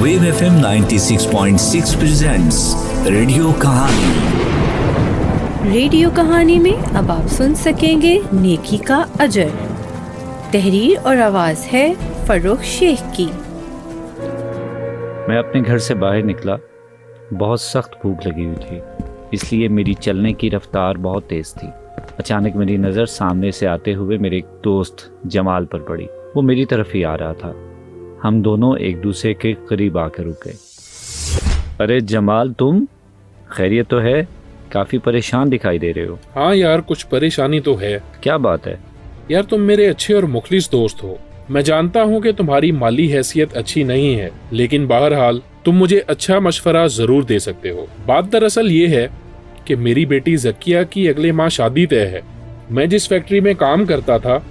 Wave FM 96.6 presents radio कहानी। Radio कहानी में अब आप सुन सकेंगे नेकी का अजर। तहरीर और आवाज है फरूख शेख की। मैं अपने घर से बाहर निकला। बहुत सख्त भूख लगी हुई थी, इसलिए मेरी चलने की रफ्तार बहुत तेज़ थी। अचानक मेरी नज़र सामने से आते हुए मेरे एक दोस्त जमाल पर पड़ी। वो मेरी तरफ ही आ रहा था। हम दोनों एक दूसरे के करीब आकर रुक गए। अरे जमाल, तुम खैरियत तो है? काफ़ी परेशान दिखाई दे रहे हो। हाँ यार, कुछ परेशानी तो है। क्या बात है? यार, तुम मेरे अच्छे और मुखलिस दोस्त हो। मैं जानता हूँ कि तुम्हारी माली हैसियत अच्छी नहीं है, लेकिन बहरहाल तुम मुझे अच्छा मशवरा जरूर दे सकते हो। बात दरअसल ये है कि मेरी बेटी जकिया की अगले माह शादी तय है। मैं जिस फैक्ट्री में काम करता था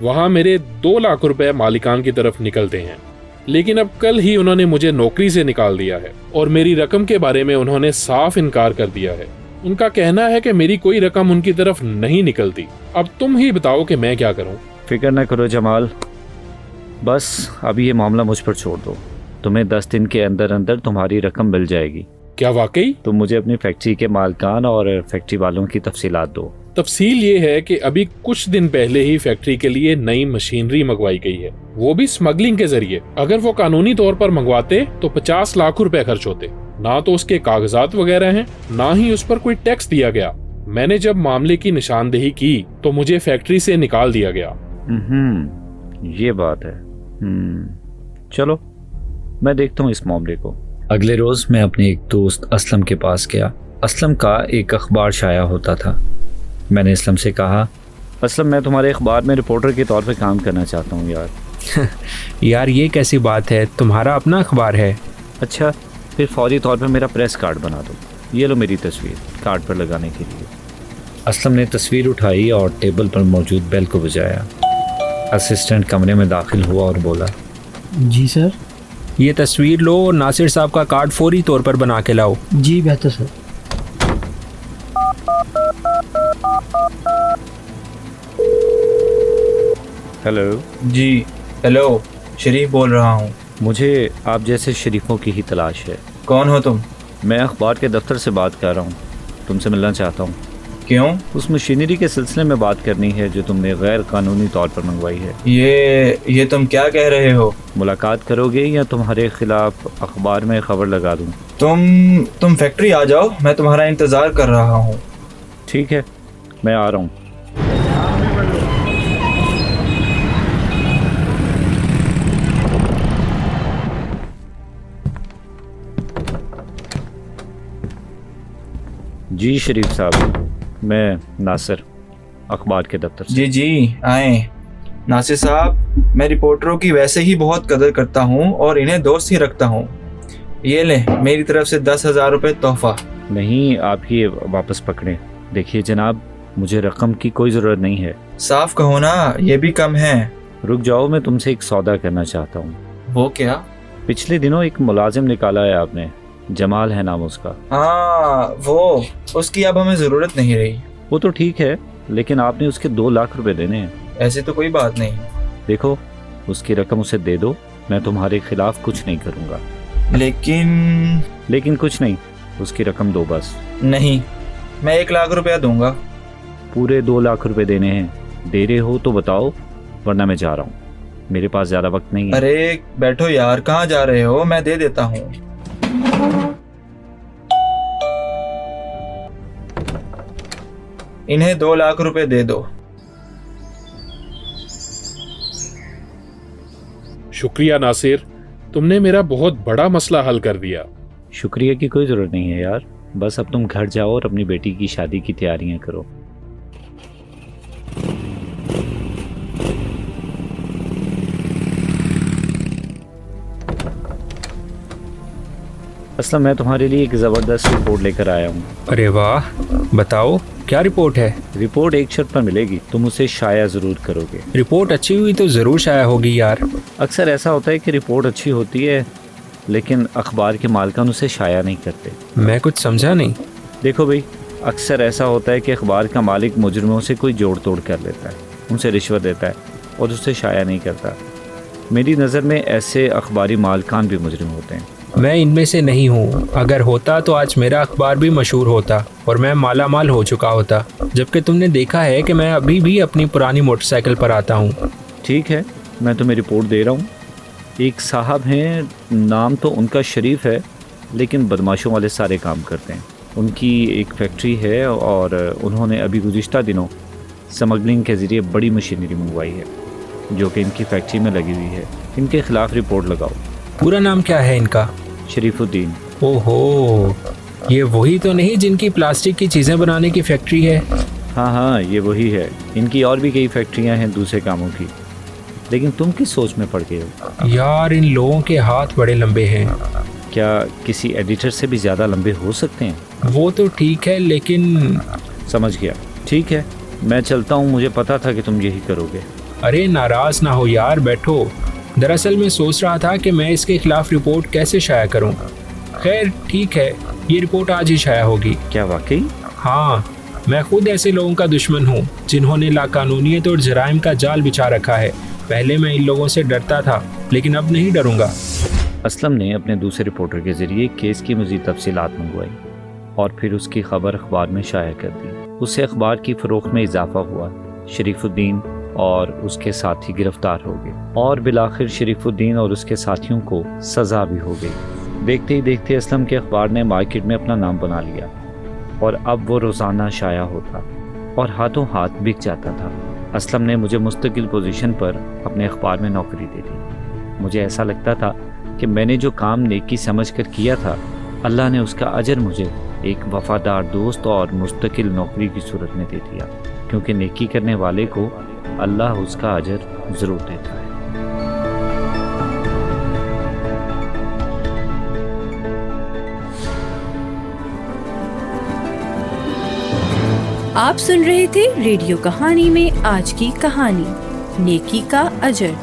वहाँ मेरे 2 लाख रुपए मालिकान की तरफ निकलते हैं, लेकिन अब कल ही उन्होंने मुझे नौकरी से निकाल दिया है और मेरी रकम के बारे में उन्होंने साफ इनकार कर दिया है। उनका कहना है कि मेरी कोई रकम उनकी तरफ नहीं निकलती। अब तुम ही बताओ कि मैं क्या करूं। फिक्र न करो जमाल, बस अभी ये मामला मुझ पर छोड़ दो। तुम्हें 10 दिन के अंदर अंदर तुम्हारी रकम मिल जाएगी। क्या वाकई? तुम मुझे अपनी फैक्ट्री के मालिकान और फैक्ट्री वालों की तफसीलात दो। तफसील ये है कि अभी कुछ दिन पहले ही फैक्ट्री के लिए नई मशीनरी मंगवाई गई है, वो भी स्मगलिंग के जरिए। अगर वो कानूनी तौर पर मंगवाते तो 50 लाख रुपए खर्च होते। ना तो उसके कागजात वगैरह हैं, ना ही उस पर कोई टैक्स दिया गया। मैंने जब मामले की निशानदेही की तो मुझे फैक्ट्री से निकाल दिया गया। ये बात है। चलो मैं देखता हूँ इस मामले को। अगले रोज मैं अपने एक दोस्त असलम के पास गया। असलम का एक अखबार शाया होता था। मैंने असलम से कहा, असलम मैं तुम्हारे अखबार में रिपोर्टर के तौर पे काम करना चाहता हूँ यार। यार ये कैसी बात है, तुम्हारा अपना अखबार है। अच्छा, फिर फौरी तौर पे मेरा प्रेस कार्ड बना दो। ये लो मेरी तस्वीर कार्ड पर लगाने के लिए। असलम ने तस्वीर उठाई और टेबल पर मौजूद बेल को बजाया। असिस्टेंट कमरे में दाखिल हुआ और बोला, जी सर। ये तस्वीर लो और नासिर साहब का कार्ड फौरी तौर पर बना के लाओ। जी बेहतर सर। हेलो। जी हेलो, शरीफ बोल रहा हूँ। मुझे आप जैसे शरीफों की ही तलाश है। कौन हो तुम? मैं अखबार के दफ्तर से बात कर रहा हूँ, तुमसे मिलना चाहता हूँ। क्यों? उस मशीनरी के सिलसिले में बात करनी है जो तुमने गैर कानूनी तौर पर मंगवाई है। ये तुम क्या कह रहे हो? मुलाकात करोगे या तुम्हारे खिलाफ अखबार में खबर लगा दूँ? तुम फैक्ट्री आ जाओ, मैं तुम्हारा इंतज़ार कर रहा हूँ। ठीक है, मैं आ रहा हूँ। जी शरीफ साहब, मैं नासिर, अखबार के दफ्तर से। जी आए। नासिर साहब, मैं रिपोर्टरों की वैसे ही बहुत कदर करता हूँ और इन्हें दोस्त ही रखता हूँ। ये ले मेरी तरफ से 10,000 रुपये तोहफा। नहीं, आप ही वापस पकड़ें। देखिए जनाब, मुझे रकम की कोई ज़रूरत नहीं है। साफ कहो ना, ये भी कम है। रुक जाओ, मैं तुमसे एक सौदा करना चाहता हूँ। वो क्या? पिछले दिनों एक मुलाजिम निकाला है आपने, जमाल है नाम उसका। हाँ, वो उसकी अब हमें ज़रूरत नहीं रही। वो तो ठीक है, लेकिन आपने उसके 2 लाख रुपए देने हैं। ऐसे तो कोई बात नहीं। देखो, उसकी रकम उसे दे दो, मैं तुम्हारे खिलाफ कुछ नहीं करूँगा। लेकिन कुछ नहीं, उसकी रकम दो बस। नहीं, मैं 1 लाख रुपया दूंगा। पूरे 2 लाख रुपए देने हैं। दे रहे हो तो बताओ, वरना मैं जा रहा हूँ, मेरे पास ज़्यादा वक्त नहीं है। अरे बैठो यार, कहाँ जा रहे हो? मैं दे देता हूँ। इन्हें 2 लाख रुपए दे दो। शुक्रिया नासिर, तुमने मेरा बहुत बड़ा मसला हल कर दिया। शुक्रिया की कोई ज़रूरत नहीं है यार, बस अब तुम घर जाओ और अपनी बेटी की शादी की तैयारियां करो। असलम, मैं तुम्हारे लिए एक ज़बरदस्त रिपोर्ट लेकर आया हूँ। अरे वाह, बताओ क्या रिपोर्ट है? रिपोर्ट एक शर्त पर मिलेगी, तुम उसे शाया ज़रूर करोगे। रिपोर्ट अच्छी हुई तो ज़रूर शाया होगी यार। अक्सर ऐसा होता है कि रिपोर्ट अच्छी होती है, लेकिन अखबार के मालिकान उसे शाया नहीं करते। मैं कुछ समझा नहीं। देखो भाई, अक्सर ऐसा होता है कि अखबार का मालिक मुजरिमों से कोई जोड़ तोड़ कर लेता है, उनसे रिश्वत देता है और उसे शाया नहीं करता। मेरी नज़र में ऐसे अखबारी मालकान भी मुजरिम होते हैं। मैं इनमें से नहीं हूँ। अगर होता तो आज मेरा अखबार भी मशहूर होता और मैं माला माल हो चुका होता, जबकि तुमने देखा है कि मैं अभी भी अपनी पुरानी मोटरसाइकिल पर आता हूँ। ठीक है, मैं तुम्हें रिपोर्ट दे रहा हूँ। एक साहब हैं, नाम तो उनका शरीफ है, लेकिन बदमाशों वाले सारे काम करते हैं। उनकी एक फैक्ट्री है और उन्होंने अभी गुज़िश्ता दिनों स्मगलिंग के ज़रिए बड़ी मशीनरी मंगवाई है जो कि इनकी फैक्ट्री में लगी हुई है। इनके ख़िलाफ़ रिपोर्ट लगाओ। पूरा नाम क्या है इनका? शरीफुद्दीन। ओहो, ये वही तो नहीं जिनकी प्लास्टिक की चीज़ें बनाने की फैक्ट्री है? हाँ, ये वही है। इनकी और भी कई फैक्ट्रियाँ हैं दूसरे कामों की, लेकिन तुम किस सोच में पड़ गए हो? यार, इन लोगों के हाथ बड़े लंबे हैं। क्या किसी एडिटर से भी ज़्यादा लंबे हो सकते हैं? वो तो ठीक है, लेकिन समझ गया। ठीक है, मैं चलता हूँ। मुझे पता था कि तुम यही करोगे। अरे नाराज ना हो यार, बैठो। दरअसल मैं सोच रहा था कि मैं इसके खिलाफ रिपोर्ट कैसे शाया करूं। खैर ठीक है, ये रिपोर्ट आज ही शाया होगी। क्या वाकई? हाँ, मैं खुद ऐसे लोगों का दुश्मन हूँ जिन्होंने लाकानूनियत और जराइम का जाल बिछा रखा है। पहले मैं इन लोगों से डरता था, लेकिन अब नहीं डरूंगा। असलम ने अपने दूसरे रिपोर्टर के ज़रिए केस की मज़ीद तफसीलात मंगवाई और फिर उसकी खबर अखबार में शाया कर दी। उससे अखबार की फ़रोख्त में इजाफा हुआ। शरीफुद्दीन और उसके साथी गिरफ्तार हो गए और बिलाखिर शरीफुद्दीन और उसके साथियों को सज़ा भी हो गई। देखते ही देखते असलम के अखबार ने मार्केट में अपना नाम बना लिया और अब वो रोज़ाना शाया होता और हाथों हाथ बिक जाता था। असलम ने मुझे मुस्तकिल पोजीशन पर अपने अखबार में नौकरी दे दी। मुझे ऐसा लगता था कि मैंने जो काम नेकी समझकर किया था, अल्लाह ने उसका अजर मुझे एक वफादार दोस्त और मुस्तकिल नौकरी की सूरत में दे दिया, क्योंकि नेकी करने वाले को अल्लाह उसका अजर ज़रूर देता है। आप सुन रहे थे रेडियो कहानी में आज की कहानी नेकी का अजर।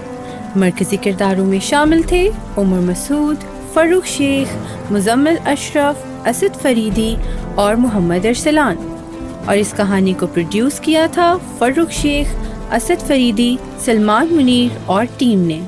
मरकजी किरदारों में शामिल थे उमर मसूद, फरूख शेख, मुजम्मिल अशरफ, असद फरीदी और मोहम्मद अरसलान। और इस कहानी को प्रोड्यूस किया था फरूख शेख, असद फरीदी, सलमान मुनीर और टीम ने।